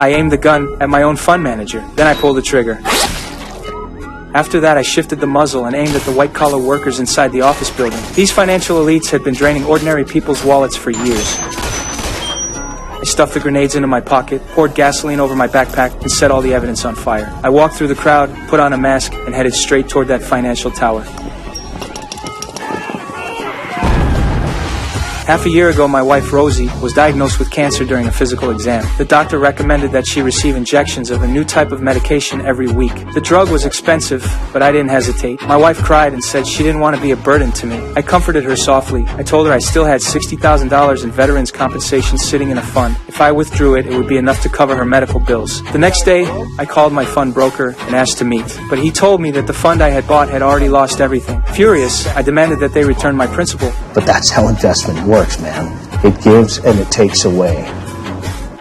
I aimed the gun at my own fund manager. Then I pulled the trigger. After that, I shifted the muzzle and aimed at the white-collar workers inside the office building. These financial elites had been draining ordinary people's wallets for years. I stuffed the grenades into my pocket, poured gasoline over my backpack, and set all the evidence on fire. I walked through the crowd, put on a mask, and headed straight toward that financial tower. Half a year ago, my wife Rosie was diagnosed with cancer during a physical exam. The doctor recommended that she receive injections of a new type of medication every week. The drug was expensive, but I didn't hesitate. My wife cried and said she didn't want to be a burden to me. I comforted her softly. I told her I still had $60,000 in veterans compensation sitting in a fund. If I withdrew it, it would be enough to cover her medical bills. The next day, I called my fund broker and asked to meet, but he told me that the fund I had bought had already lost everything. Furious, I demanded that they return my principal. But that's how investment works, man. It gives and it takes away.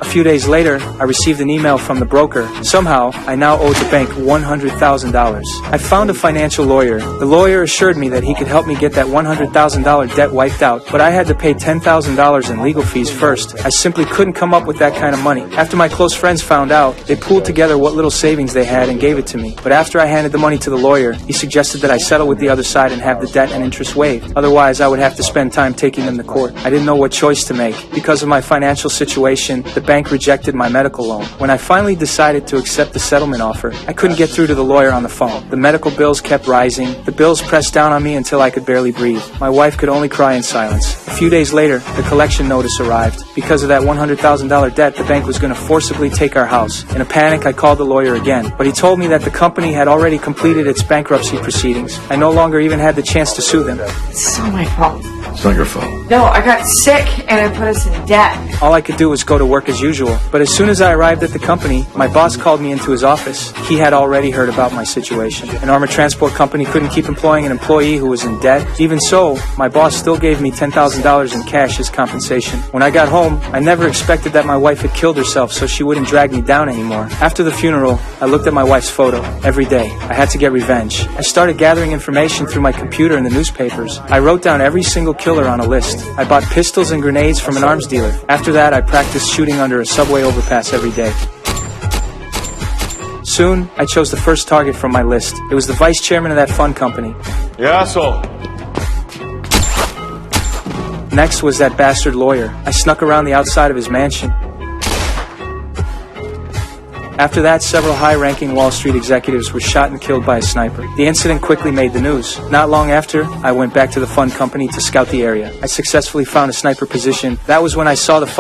A few days later, I received an email from the broker. Somehow, I now owed the bank $100,000. I found a financial lawyer. The lawyer assured me that he could help me get that $100,000 debt wiped out, but I had to pay $10,000 in legal fees first. I simply couldn't come up with that kind of money. After my close friends found out, they pooled together what little savings they had and gave it to me. But after I handed the money to the lawyer, he suggested that I settle with the other side and have the debt and interest waived. Otherwise, I would have to spend time taking them to court. I didn't know what choice to make. Because of my financial situation, the bank rejected my medical loan. When I finally decided to accept the settlement offer, I couldn't get through to the lawyer on the phone. The medical bills kept rising. The bills pressed down on me until I could barely breathe. My wife could only cry in silence. A few days later, the collection notice arrived. Because of that $100,000 debt, the bank was going to forcibly take our house. In a panic, I called the lawyer again, but he told me that the company had already completed its bankruptcy proceedings. I no longer even had the chance to sue them. It's all my fault. It's not your fault. No, I got sick and it put us in debt. All I could do was go to work as usual. But as soon as I arrived at the company, my boss called me into his office. He had already heard about my situation. An armored transport company couldn't keep employing an employee who was in debt. Even so, my boss still gave me $10,000 in cash as compensation. When I got home, I never expected that my wife had killed herself so she wouldn't drag me down anymore. After the funeral, I looked at my wife's photo every day. I had to get revenge. I started gathering information through my computer and the newspapers. I wrote down every single killer on a list. I bought pistols and grenades from an arms dealer. After that, I practiced shooting under a subway overpass every day. Soon, I chose the first target from my list. It was the vice chairman of that fund company. You asshole. Next was that bastard lawyer. I snuck around the outside of his mansion. After that, several high-ranking Wall Street executives were shot and killed by a sniper. The incident quickly made the news. Not long after, I went back to the fund company to scout the area. I successfully found a sniper position. That was when I saw the fund